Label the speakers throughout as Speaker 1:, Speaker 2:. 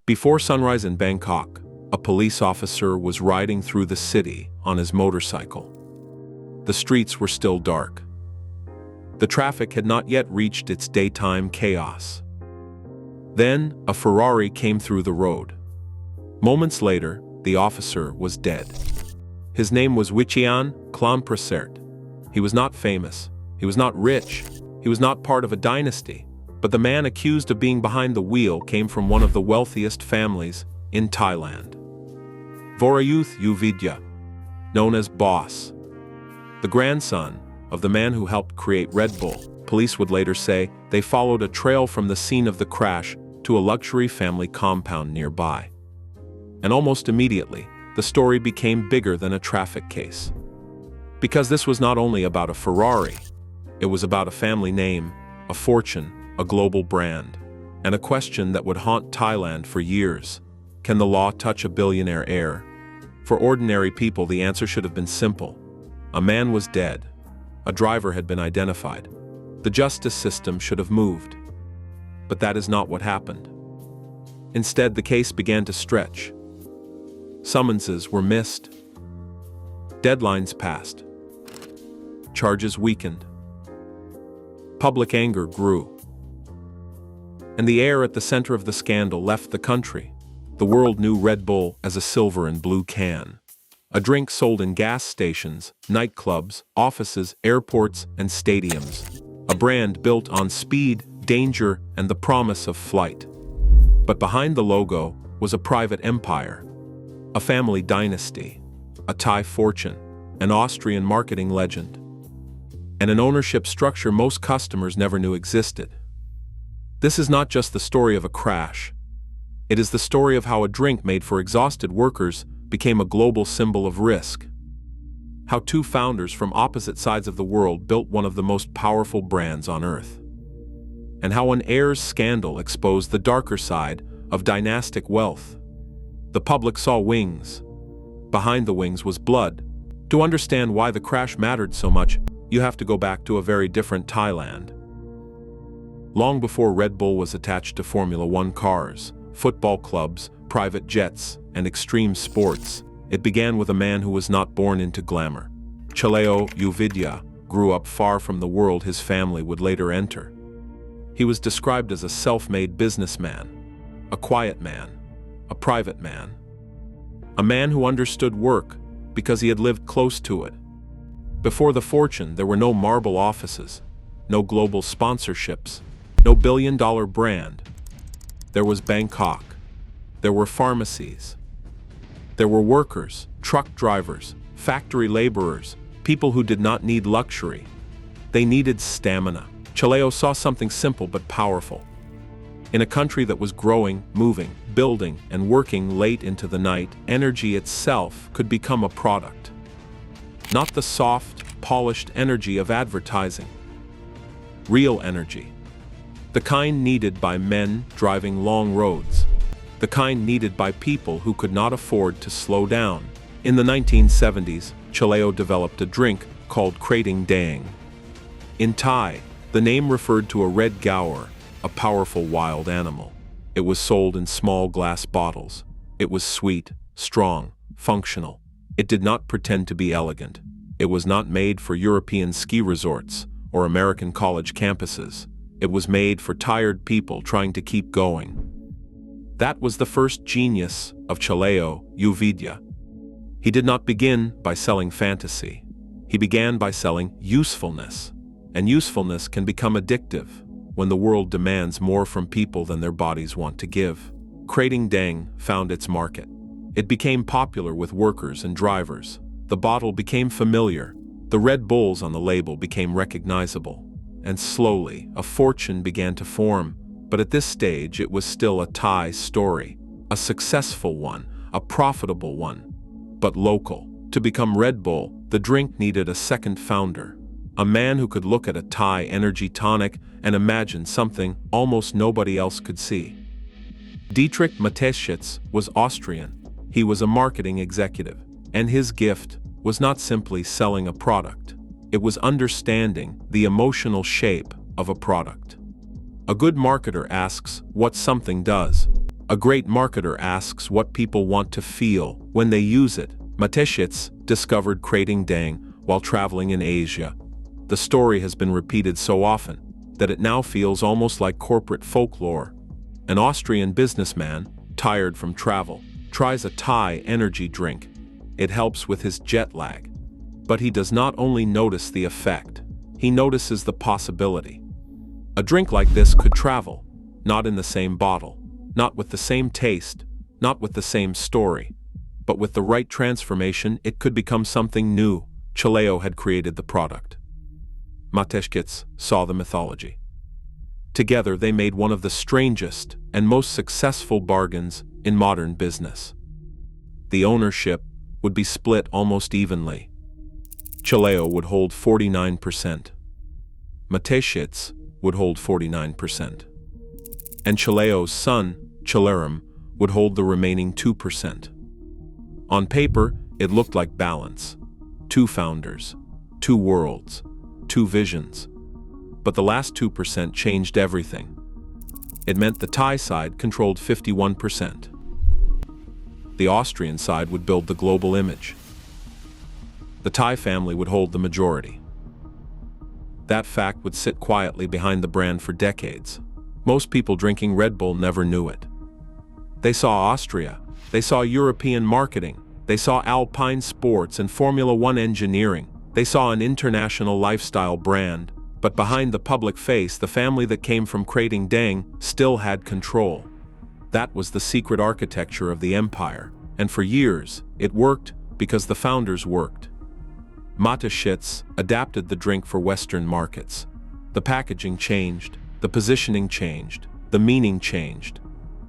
Speaker 1: Before sunrise in Bangkok, a police officer was riding through the city on his motorcycle. The streets were still dark. The traffic had not yet reached its daytime chaos. Then, a Ferrari came through the road. Moments later, the officer was dead. His name was Wichian Klamprasert. He was not famous. He was not rich. He was not part of a dynasty. But the man accused of being behind the wheel came from one of the wealthiest families in Thailand. Vorayuth Yoovidhya, known as Boss. The grandson of the man who helped create Red Bull, police would later say they followed a trail from the scene of the crash to a luxury family compound nearby. And almost immediately, the story became bigger than a traffic case. Because this was not only about a Ferrari, it was about a family name, a fortune, a global brand, and a question that would haunt Thailand for years. Can the law touch a billionaire heir? For ordinary people, the answer should have been simple. A man was dead. A driver had been identified. The justice system should have moved. But that is not what happened. Instead, the case began to stretch. Summonses were missed. Deadlines passed. Charges weakened. Public anger grew. And the heir at the center of the scandal left the country. The world knew Red Bull as a silver and blue can. A drink sold in gas stations, nightclubs, offices, airports, and stadiums. A brand built on speed, danger, and the promise of flight. But behind the logo was a private empire, a family dynasty, a Thai fortune, an Austrian marketing legend, and an ownership structure most customers never knew existed. This is not just the story of a crash. It is the story of how a drink made for exhausted workers became a global symbol of risk. How two founders from opposite sides of the world built one of the most powerful brands on earth. And how an heir's scandal exposed the darker side of dynastic wealth. The public saw wings. Behind the wings was blood. To understand why the crash mattered so much, you have to go back to a very different Thailand. Long before Red Bull was attached to Formula One cars, football clubs, private jets, and extreme sports, it began with a man who was not born into glamour. Chaleo Yoovidhya grew up far from the world his family would later enter. He was described as a self-made businessman, a quiet man, a private man. A man who understood work because he had lived close to it. Before the fortune, there were no marble offices, no global sponsorships, no billion-dollar brand. There was Bangkok. There were pharmacies. There were workers, truck drivers, factory laborers, people who did not need luxury. They needed stamina. Chaleo saw something simple but powerful. In a country that was growing, moving, building, and working late into the night, energy itself could become a product. Not the soft, polished energy of advertising. Real energy. The kind needed by men driving long roads. The kind needed by people who could not afford to slow down. In the 1970s, Chaleo developed a drink called Krating Daeng. In Thai, the name referred to a red gaur, a powerful wild animal. It was sold in small glass bottles. It was sweet, strong, functional. It did not pretend to be elegant. It was not made for European ski resorts or American college campuses. It was made for tired people trying to keep going. That was the first genius of Chaleo Yoovidhya. He did not begin by selling fantasy. He began by selling usefulness. And usefulness can become addictive when the world demands more from people than their bodies want to give. Krating Daeng found its market. It became popular with workers and drivers. The bottle became familiar. The Red Bulls on the label became recognizable. And slowly, a fortune began to form. But at this stage, it was still a Thai story. A successful one, a profitable one, but local. To become Red Bull, the drink needed a second founder. A man who could look at a Thai energy tonic and imagine something almost nobody else could see. Dietrich Mateschitz was Austrian. He was a marketing executive, and his gift was not simply selling a product. It was understanding the emotional shape of a product. A good marketer asks what something does. A great marketer asks what people want to feel when they use it. Mateschitz discovered Krating Daeng while traveling in Asia. The story has been repeated so often that it now feels almost like corporate folklore. An Austrian businessman, tired from travel, tries a Thai energy drink. It helps with his jet lag. But he does not only notice the effect, he notices the possibility. A drink like this could travel, not in the same bottle, not with the same taste, not with the same story, but with the right transformation it could become something new. Chaleo had created the product. Mateschitz saw the mythology. Together they made one of the strangest and most successful bargains in modern business. The ownership would be split almost evenly. Chaleo would hold 49%. Mateschitz would hold 49%. And Chaleo's son, Chalerum, would hold the remaining 2%. On paper, it looked like balance. 2 founders, 2 worlds, 2 visions. But the last 2% changed everything. It meant the Thai side controlled 51%. The Austrian side would build the global image. The Thai family would hold the majority. That fact would sit quietly behind the brand for decades. Most people drinking Red Bull never knew it. They saw Austria, they saw European marketing, they saw Alpine sports and Formula One engineering, they saw an international lifestyle brand, but behind the public face, the family that came from Krating Daeng still had control. That was the secret architecture of the empire, and for years, it worked because the founders worked. Mateschitz adapted the drink for Western markets. The packaging changed, the positioning changed, the meaning changed.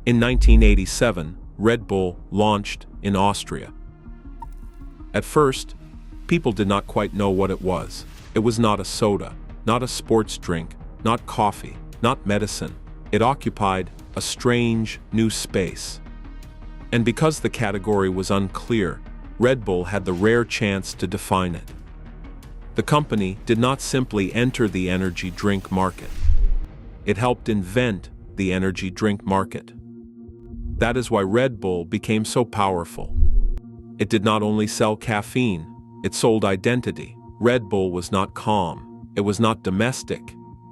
Speaker 1: In 1987, Red Bull launched in Austria. At first, people did not quite know what it was. It was not a soda, not a sports drink, not coffee, not medicine. It occupied a strange, new space. And because the category was unclear, Red Bull had the rare chance to define it. The company did not simply enter the energy drink market. It helped invent the energy drink market. That is why Red Bull became so powerful. It did not only sell caffeine, it sold identity. Red Bull was not calm, it was not domestic,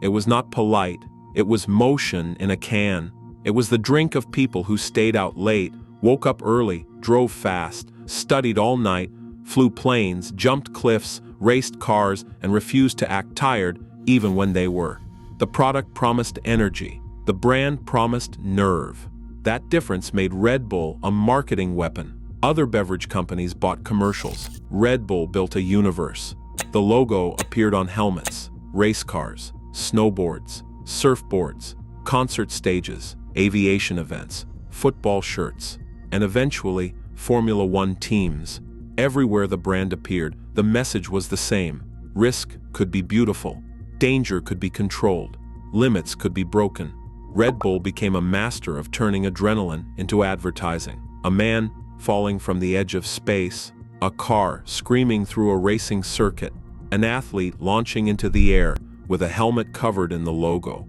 Speaker 1: it was not polite, it was motion in a can. It was the drink of people who stayed out late, woke up early, drove fast, studied all night, flew planes, jumped cliffs, raced cars, and refused to act tired even when they were. The product promised energy. The brand promised nerve. That difference made Red Bull a marketing weapon. Other beverage companies bought commercials. Red Bull built a universe. The logo appeared on helmets, race cars, snowboards, surfboards, concert stages, aviation events, football shirts, and eventually Formula One teams. Everywhere the brand appeared, the message was the same. Risk could be beautiful. Danger could be controlled. Limits could be broken. Red Bull became a master of turning adrenaline into advertising. A man falling from the edge of space, a car screaming through a racing circuit, an athlete launching into the air with a helmet covered in the logo.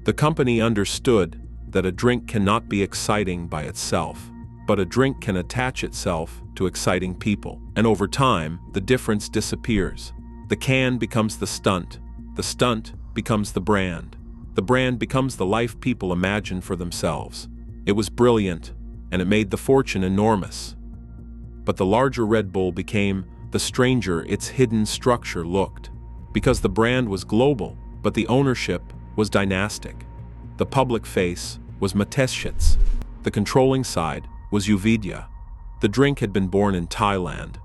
Speaker 1: The company understood that a drink cannot be exciting by itself, but a drink can attach itself to exciting people. And over time, the difference disappears. The can becomes the stunt becomes the brand becomes the life people imagine for themselves. It was brilliant, and it made the fortune enormous. But the larger Red Bull became, the stranger its hidden structure looked. Because the brand was global, but the ownership was dynastic. The public face was Mateschitz. The controlling side was Yoovidhya. The drink had been born in Thailand.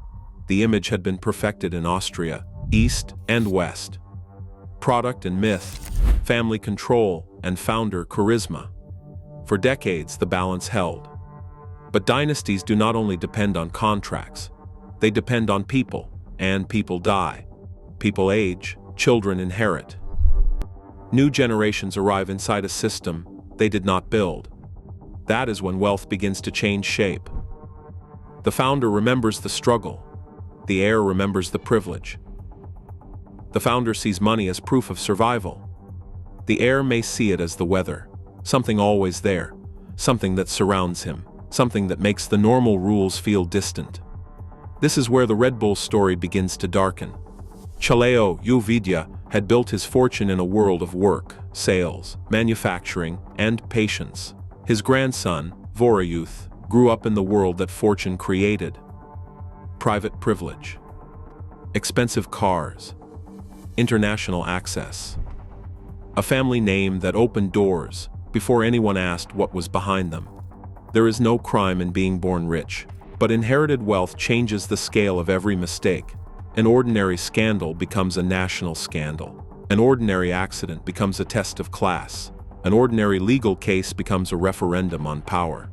Speaker 1: The image had been perfected in Austria, East and West. Product and myth, family control and founder charisma. For decades, the balance held. But dynasties do not only depend on contracts. They depend on people, and people die. People age, children inherit. New generations arrive inside a system they did not build. That is when wealth begins to change shape. The founder remembers the struggle. The heir remembers the privilege. The founder sees money as proof of survival. The heir may see it as the weather, something always there, something that surrounds him, something that makes the normal rules feel distant. This is where the Red Bull story begins to darken. Chaleo Yoovidhya had built his fortune in a world of work, sales, manufacturing, and patience. His grandson, Vorayuth, grew up in the world that fortune created. Private privilege, expensive cars, international access. A family name that opened doors before anyone asked what was behind them. There is no crime in being born rich, but inherited wealth changes the scale of every mistake. An ordinary scandal becomes a national scandal. An ordinary accident becomes a test of class. An ordinary legal case becomes a referendum on power.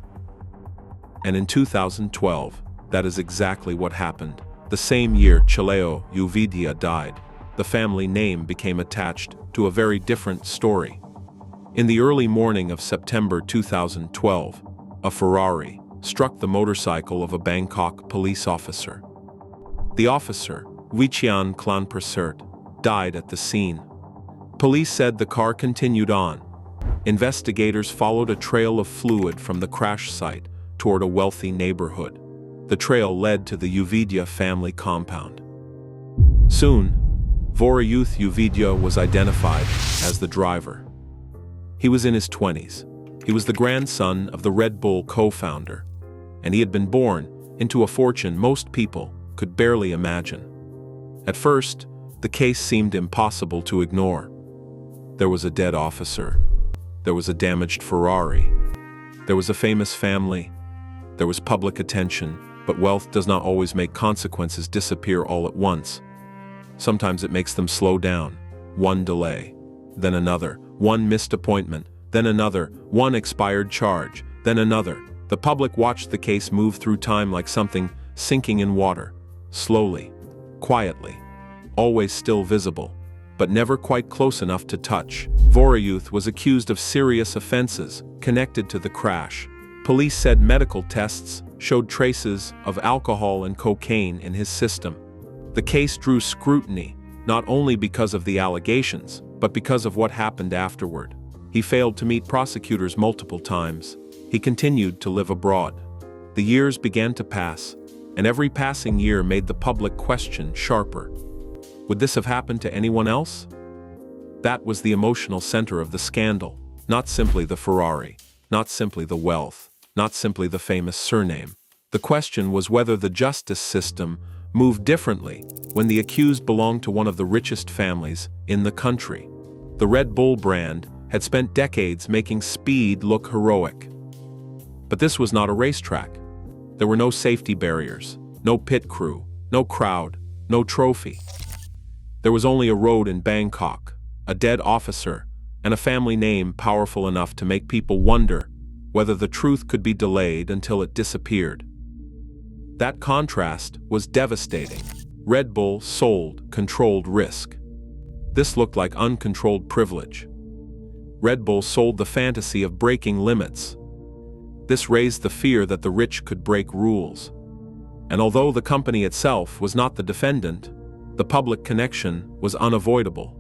Speaker 1: And in 2012, that is exactly what happened. The same year Chaleo Yoovidhya died, the family name became attached to a very different story. In the early morning of September 2012, a Ferrari struck the motorcycle of a Bangkok police officer. The officer, Vichian Klanprasert, died at the scene. Police said the car continued on. Investigators followed a trail of fluid from the crash site toward a wealthy neighborhood. The trail led to the Yoovidhya family compound. Soon, Vorayuth Yoovidhya was identified as the driver. He was in his 20s. He was the grandson of the Red Bull co-founder, and he had been born into a fortune most people could barely imagine. At first, the case seemed impossible to ignore. There was a dead officer. There was a damaged Ferrari. There was a famous family. There was public attention, but wealth does not always make consequences disappear all at once. Sometimes it makes them slow down. One delay, then another. One missed appointment, then another. One expired charge, then another. The public watched the case move through time like something sinking in water. Slowly, quietly, always still visible, but never quite close enough to touch. Vorayuth was accused of serious offenses connected to the crash. Police said medical tests showed traces of alcohol and cocaine in his system. The case drew scrutiny, not only because of the allegations, but because of what happened afterward. He failed to meet prosecutors multiple times. He continued to live abroad. The years began to pass, and every passing year made the public question sharper. Would this have happened to anyone else? That was the emotional center of the scandal, not simply the Ferrari, not simply the wealth, not simply the famous surname. The question was whether the justice system moved differently when the accused belonged to one of the richest families in the country. The Red Bull brand had spent decades making speed look heroic. But this was not a racetrack. There were no safety barriers, no pit crew, no crowd, no trophy. There was only a road in Bangkok, a dead officer, and a family name powerful enough to make people wonder whether the truth could be delayed until it disappeared. That contrast was devastating. Red Bull sold controlled risk. This looked like uncontrolled privilege. Red Bull sold the fantasy of breaking limits. This raised the fear that the rich could break rules. And although the company itself was not the defendant, the public connection was unavoidable.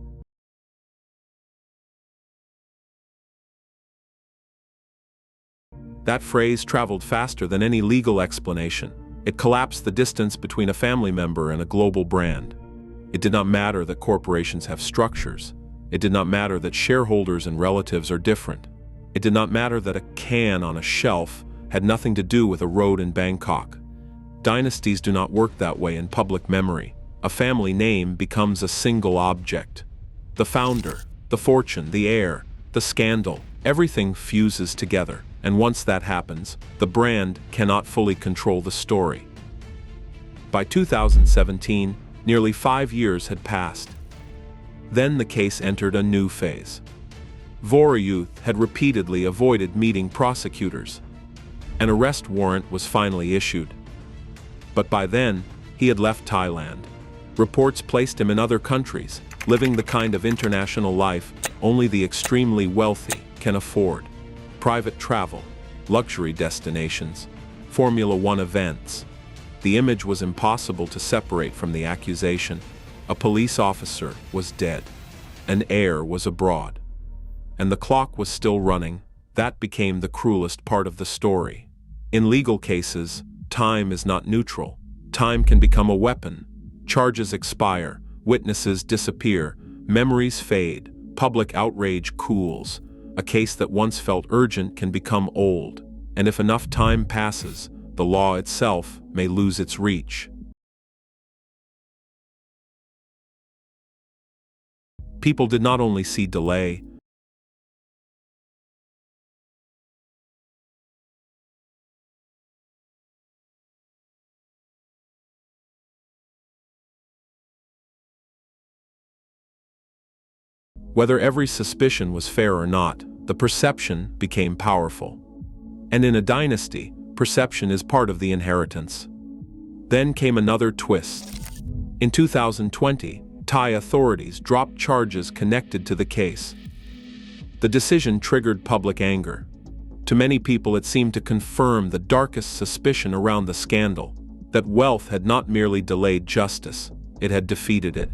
Speaker 1: That phrase traveled faster than any legal explanation. It collapsed the distance between a family member and a global brand. It did not matter that corporations have structures. It did not matter that shareholders and relatives are different. It did not matter that a can on a shelf had nothing to do with a road in Bangkok. Dynasties do not work that way in public memory. A family name becomes a single object. The founder, the fortune, the heir, the scandal, everything fuses together. And once that happens, the brand cannot fully control the story. By 2017, nearly 5 years had passed. Then the case entered a new phase. Vorayuth had repeatedly avoided meeting prosecutors. An arrest warrant was finally issued. But by then, he had left Thailand. Reports placed him in other countries, living the kind of international life only the extremely wealthy can afford. Private travel, luxury destinations, Formula One events. The image was impossible to separate from the accusation. A police officer was dead. An heir was abroad. And the clock was still running. That became the cruelest part of the story. In legal cases, time is not neutral. Time can become a weapon. Charges expire, witnesses disappear, memories fade, public outrage cools. A case that once felt urgent can become old, and if enough time passes, the law itself may lose its reach. People did not only see delay, whether every suspicion was fair or not, the perception became powerful. And in a dynasty, perception is part of the inheritance. Then came another twist. In 2020, Thai authorities dropped charges connected to the case. The decision triggered public anger. To many people, it seemed to confirm the darkest suspicion around the scandal, that wealth had not merely delayed justice, it had defeated it.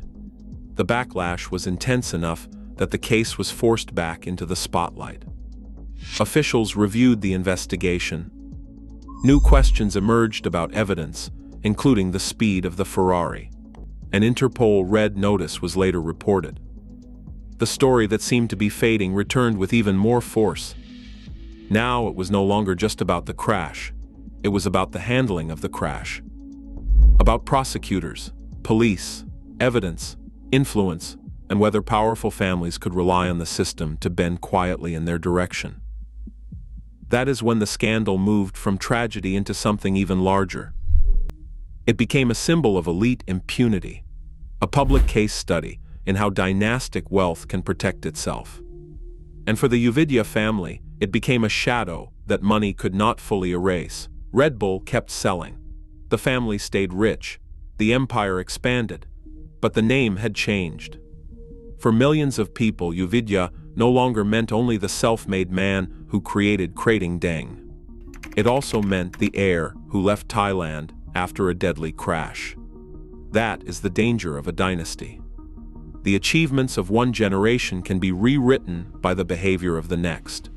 Speaker 1: The backlash was intense enough that the case was forced back into the spotlight. Officials reviewed the investigation. New questions emerged about evidence, including the speed of the Ferrari. An Interpol red notice was later reported. The story that seemed to be fading returned with even more force. Now it was no longer just about the crash. It was about the handling of the crash. About prosecutors, police, evidence, influence, and whether powerful families could rely on the system to bend quietly in their direction. That is when the scandal moved from tragedy into something even larger. It became a symbol of elite impunity, a public case study in how dynastic wealth can protect itself. And for the Yoovidhya family, it became a shadow that money could not fully erase. Red Bull kept selling. The family stayed rich. The empire expanded. But the name had changed. For millions of people, Yoovidhya no longer meant only the self-made man who created Krating Daeng. It also meant the heir who left Thailand after a deadly crash. That is the danger of a dynasty. The achievements of one generation can be rewritten by the behavior of the next.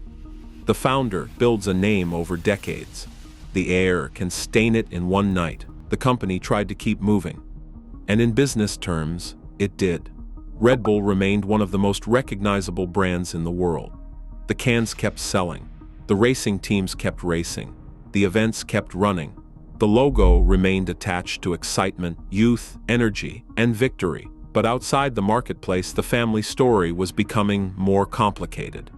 Speaker 1: The founder builds a name over decades. The heir can stain it in one night. The company tried to keep moving. And in business terms, it did. Red Bull remained one of the most recognizable brands in the world. The cans kept selling. The racing teams kept racing. The events kept running. The logo remained attached to excitement, youth, energy, and victory. But outside the marketplace, the family story was becoming more complicated.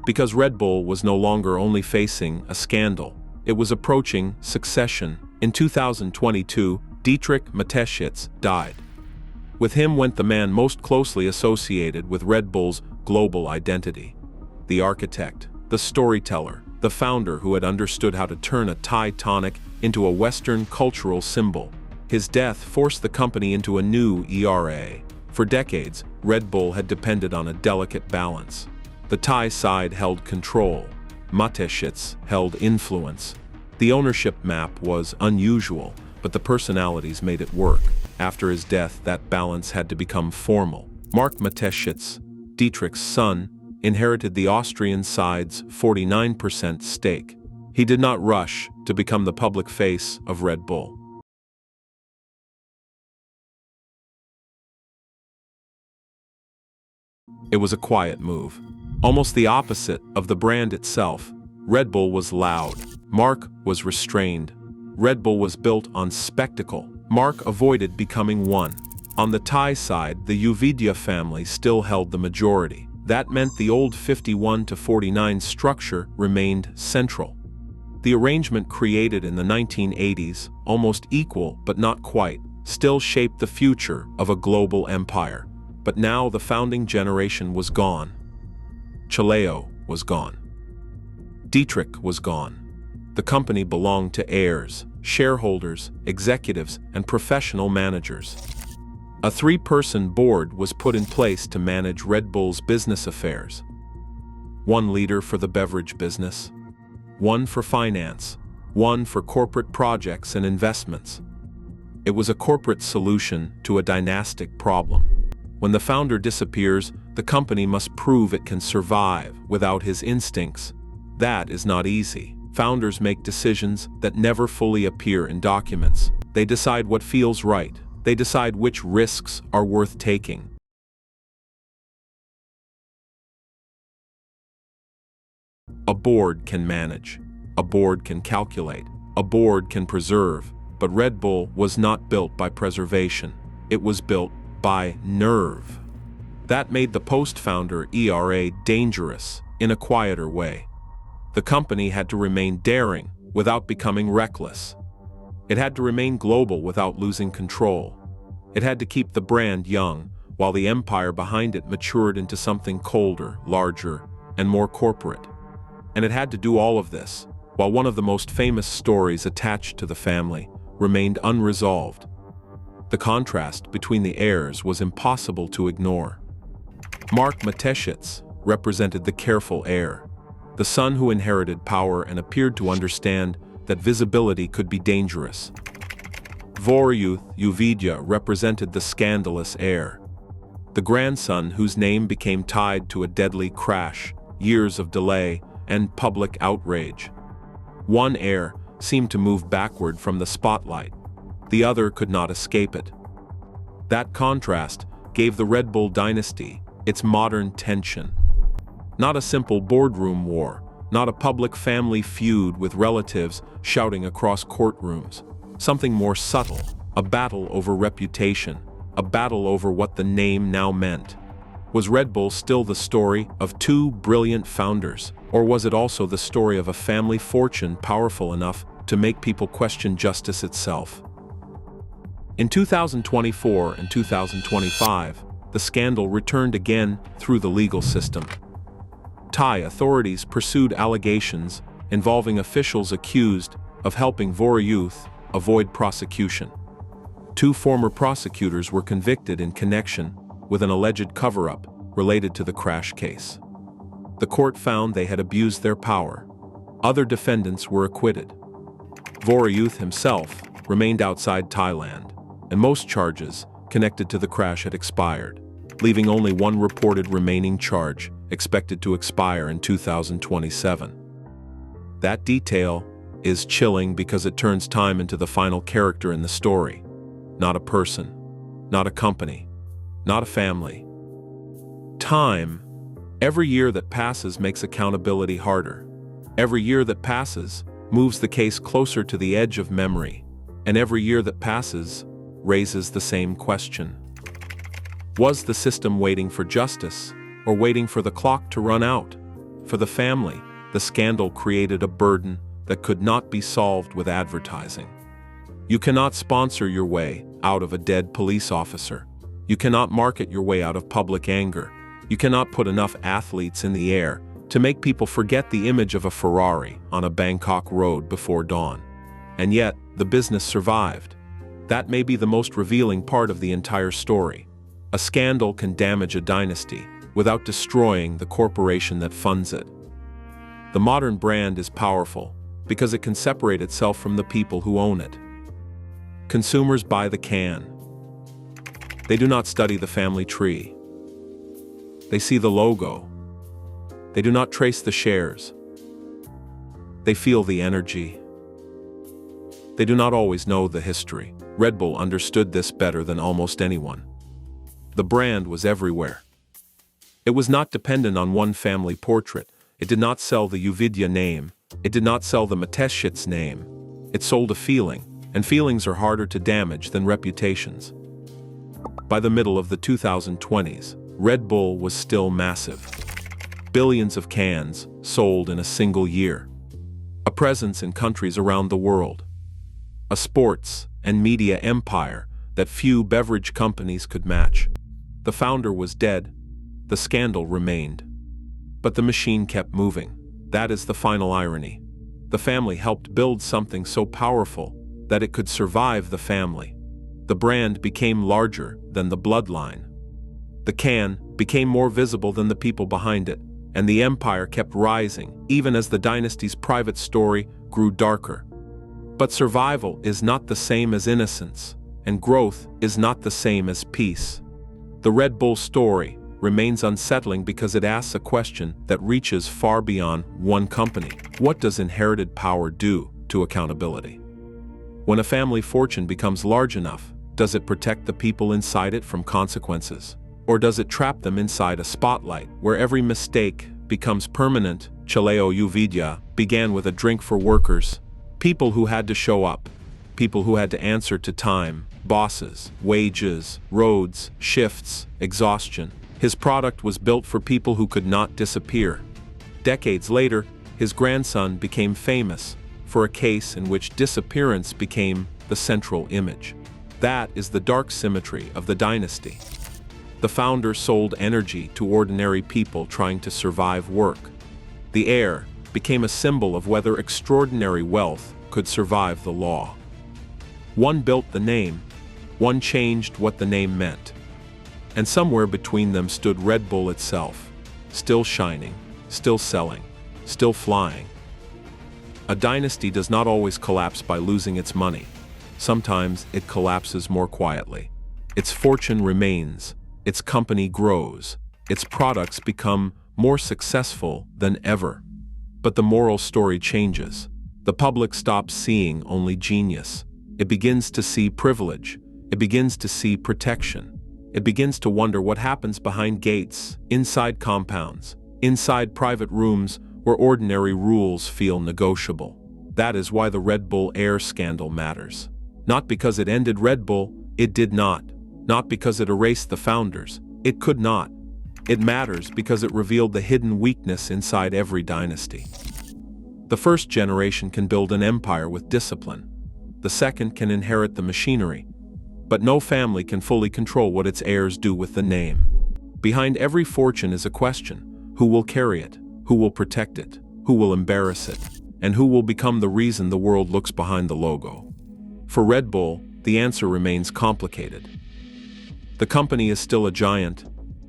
Speaker 1: Because Red Bull was no longer only facing a scandal, it was approaching succession. In 2022, Dietrich Mateschitz died. With him went the man most closely associated with Red Bull's global identity. The architect, the storyteller, the founder who had understood how to turn a Thai tonic into a Western cultural symbol. His death forced the company into a new era. For decades, Red Bull had depended on a delicate balance. The Thai side held control. Mateschitz held influence. The ownership map was unusual, but the personalities made it work. After his death, that balance had to become formal. Mark Mateschitz, Dietrich's son, inherited the Austrian side's 49% stake. He did not rush to become the public face of Red Bull. It was a quiet move, almost the opposite of the brand itself. Red Bull was loud. Mark was restrained. Red Bull was built on spectacle. Mark avoided becoming one. On the Thai side, the Yoovidhya family still held the majority. That meant the old 51-49 structure remained central. The arrangement created in the 1980s, almost equal but not quite, still shaped the future of a global empire. But now the founding generation was gone. Chaleo was gone. Dietrich was gone. The company belonged to heirs, shareholders, executives, and professional managers. A three-person board was put in place to manage Red Bull's business affairs. One leader for the beverage business, one for finance, one for corporate projects and investments. It was a corporate solution to a dynastic problem. When the founder disappears, The company must prove it can survive without his instincts. That is not easy. Founders make decisions that never fully appear in documents. They decide what feels right. They decide which risks are worth taking. A board can manage. A board can calculate. A board can preserve. But Red Bull was not built by preservation. It was built by nerve. That made the post-founder ERA dangerous in a quieter way. The company had to remain daring without becoming reckless. It had to remain global without losing control. It had to keep the brand young while the empire behind it matured into something colder, larger, and more corporate. And it had to do all of this while one of the most famous stories attached to the family remained unresolved. The contrast between the heirs was impossible to ignore. Mark Mateschitz represented the careful heir, the son who inherited power and appeared to understand that visibility could be dangerous. Vorayuth Yoovidhya represented the scandalous heir, the grandson whose name became tied to a deadly crash, years of delay, and public outrage. One heir seemed to move backward from the spotlight. The other could not escape it. That contrast gave the Red Bull dynasty its modern tension. Not a simple boardroom war, not a public family feud with relatives shouting across courtrooms. Something more subtle, a battle over reputation, a battle over what the name now meant. Was Red Bull still the story of two brilliant founders, or was it also the story of a family fortune powerful enough to make people question justice itself? In 2024 and 2025, the scandal returned again through the legal system. Thai authorities pursued allegations involving officials accused of helping Vorayuth avoid prosecution. Two former prosecutors were convicted in connection with an alleged cover-up related to the crash case. The court found they had abused their power. Other defendants were acquitted. Vorayuth himself remained outside Thailand, and most charges connected to the crash had expired, leaving only one reported remaining charge expected to expire in 2027. That detail is chilling because it turns time into the final character in the story. Not a person, not a company, not a family. Time. Every year that passes makes accountability harder. Every year that passes moves the case closer to the edge of memory, and every year that passes raises the same question. Was the system waiting for justice, or waiting for the clock to run out? For the family, the scandal created a burden that could not be solved with advertising. You cannot sponsor your way out of a dead police officer. You cannot market your way out of public anger. You cannot put enough athletes in the air to make people forget the image of a Ferrari on a Bangkok road before dawn. And yet, the business survived. That may be the most revealing part of the entire story. A scandal can damage a dynasty without destroying the corporation that funds it. The modern brand is powerful because it can separate itself from the people who own it. Consumers buy the can. They do not study the family tree. They see the logo. They do not trace the shares. They feel the energy. They do not always know the history. Red Bull understood this better than almost anyone. The brand was everywhere. It was not dependent on one family portrait. It did not sell the Yoovidhya name. It did not sell the Mateschitz name. It sold a feeling, and feelings are harder to damage than reputations. By the middle of the 2020s, Red Bull was still massive. Billions of cans sold in a single year. A presence in countries around the world. A sports and media empire that few beverage companies could match. The founder was dead. The scandal remained. But the machine kept moving. That is the final irony. The family helped build something so powerful that it could survive the family. The brand became larger than the bloodline. The can became more visible than the people behind it, and the empire kept rising, even as the dynasty's private story grew darker. But survival is not the same as innocence, and growth is not the same as peace. The Red Bull story remains unsettling because it asks a question that reaches far beyond one company. What does inherited power do to accountability? When a family fortune becomes large enough, does it protect the people inside it from consequences? Or does it trap them inside a spotlight where every mistake becomes permanent? Chaleo Yoovidhya began with a drink for workers, people who had to show up, people who had to answer to time, bosses, wages, roads, shifts, exhaustion. His product was built for people who could not disappear. Decades later, his grandson became famous for a case in which disappearance became the central image. That is the dark symmetry of the dynasty. The founder sold energy to ordinary people trying to survive work. The heir became a symbol of whether extraordinary wealth could survive the law. One built the name, one changed what the name meant. And somewhere between them stood Red Bull itself, still shining, still selling, still flying. A dynasty does not always collapse by losing its money. Sometimes it collapses more quietly. Its fortune remains, its company grows, its products become more successful than ever. But the moral story changes. The public stops seeing only genius. It begins to see privilege. It begins to see protection. It begins to wonder what happens behind gates, inside compounds, inside private rooms where ordinary rules feel negotiable. That is why the Red Bull heir scandal matters. Not because it ended Red Bull, it did not. Not because it erased the founders, it could not. It matters because it revealed the hidden weakness inside every dynasty. The first generation can build an empire with discipline. The second can inherit the machinery. But no family can fully control what its heirs do with the name. Behind every fortune is a question: who will carry it? Who will protect it? Who will embarrass it? And who will become the reason the world looks behind the logo? For Red Bull, the answer remains complicated. The company is still a giant.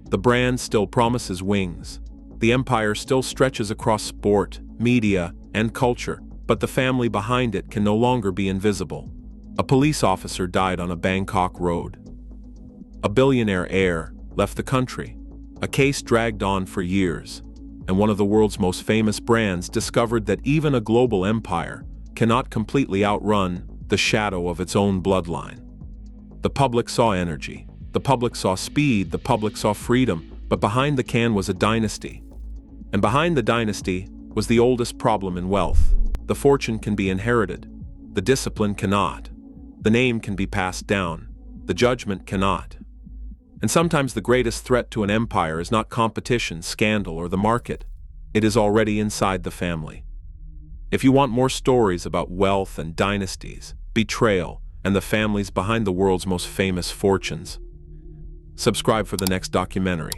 Speaker 1: The brand still promises wings. The empire still stretches across sport, media, and culture, but the family behind it can no longer be invisible. A police officer died on a Bangkok road. A billionaire heir left the country. A case dragged on for years, and one of the world's most famous brands discovered that even a global empire cannot completely outrun the shadow of its own bloodline. The public saw energy. The public saw speed, the public saw freedom, but behind the can was a dynasty. And behind the dynasty was the oldest problem in wealth. The fortune can be inherited. The discipline cannot. The name can be passed down. The judgment cannot. And sometimes the greatest threat to an empire is not competition, scandal, or the market. It is already inside the family. If you want more stories about wealth and dynasties, betrayal, and the families behind the world's most famous fortunes, subscribe for the next documentary.